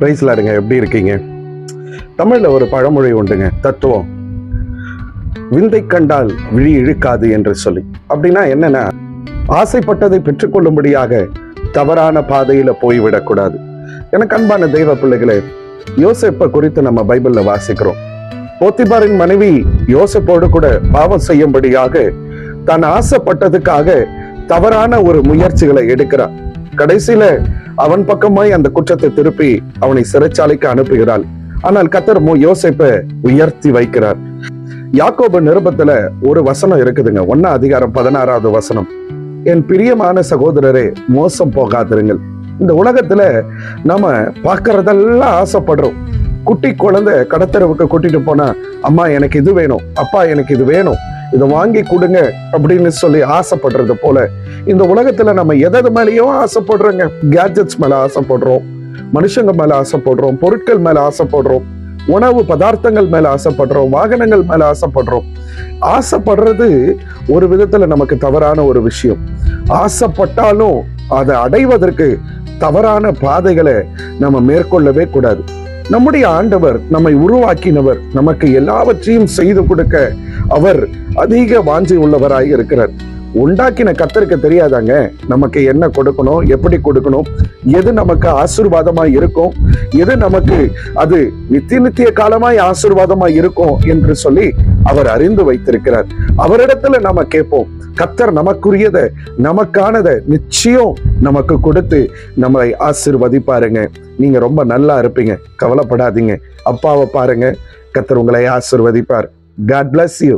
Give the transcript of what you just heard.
Price லார்டுங்க. எப்படி இருக்கீங்க? தமிழ்ல ஒரு பழமொழி உண்டுங்க, தத்துவம். விந்தை கண்டால் விழி இழுக்காது என்று சொல்லி. அப்படின்னா என்னன்னா, ஆசைப்பட்டதை பெற்றுக்கொள்ளும்படியாக தவறான பாதையில போய்விடக்கூடாது. எனக்கு அன்பான தெய்வ பிள்ளைகளே, யோசேப்பை குறித்து நம்ம பைபிள்ல வாசிக்கிறோம். போத்திபாரின் மனைவி யோசேப்போடு கூட பாவம் செய்யும்படியாக தான் ஆசைப்பட்டதுக்காக தவறான ஒரு முயற்சிகளை எடுக்கிறார். கடைசியில அவன் பக்கமாய் அந்த குற்றத்தை திருப்பி அவனை சிறைச்சாலைக்கு அனுப்புகிறாள். ஆனால் கர்த்தர் யோசேப்பை உயர்த்தி வைக்கிறார். யாக்கோபு நிருபத்துல ஒரு வசனம் இருக்குதுங்க, 1 வசனம். என் பிரியமான சகோதரரே, மோசம் போகாதிருங்கள். இந்த உலகத்துல நாம பார்க்கறதெல்லாம் ஆசைப்படுறோம். குட்டி குழந்தை கடத்தரவுக்கு கூட்டிட்டு போனா, அம்மா எனக்கு இது வேணும், அப்பா எனக்கு இது வேணும், இதை வாங்கி கொடுங்க அப்படின்னு சொல்லி ஆசைப்படுறது போல இந்த உலகத்துல நம்ம எது மேலேயோ ஆசைப்படுறோங்க. கேட்ஜெட்ஸ் மேல ஆசைப்படுறோம், மனுஷங்க மேல ஆசைப்படுறோம், பொருட்கள் மேல ஆசைப்படுறோம், உணவு பதார்த்தங்கள் மேல ஆசைப்படுறோம், வாகனங்கள் மேல ஆசைப்படுறோம். ஆசைப்படுறது ஒரு விதத்துல நமக்கு தவறான ஒரு விஷயம். ஆசைப்பட்டாலும் அதை அடைவதற்கு தவறான பாதைகளை நம்ம மேற்கொள்ளவே கூடாது. நம்முடைய ஆண்டவர் நம்மை உருவாக்கினவர், நமக்கு எல்லாவற்றையும் செய்து கொடுக்க அவர் அதிக வாஞ்சை உள்ளவராய் இருக்கிறார். உண்டாக்கின கர்த்தருக்கு தெரியாதாங்க நமக்கு என்ன கொடுக்கணும், எப்படி கொடுக்கணும், எது நமக்கு ஆசீர்வாதமாய் இருக்கும், எது நமக்கு அது நித்திய காலமாய் ஆசீர்வாதமாய் இருக்கும் என்று சொல்லி அவர் அறிந்து வைத்திருக்கிறார். அவரிடத்துல நாம கேட்போம். கர்த்தர் நமக்குரியதை, நமக்கானதை நிச்சயம் நமக்கு கொடுத்து நம்மளை ஆசீர்வதிப்பாருங்க. நீங்க ரொம்ப நல்லா இருப்பீங்க, கவலைப்படாதீங்க. அப்பாவை பாருங்க, கர்த்தர் உங்களை ஆசீர்வதிப்பார். God bless you.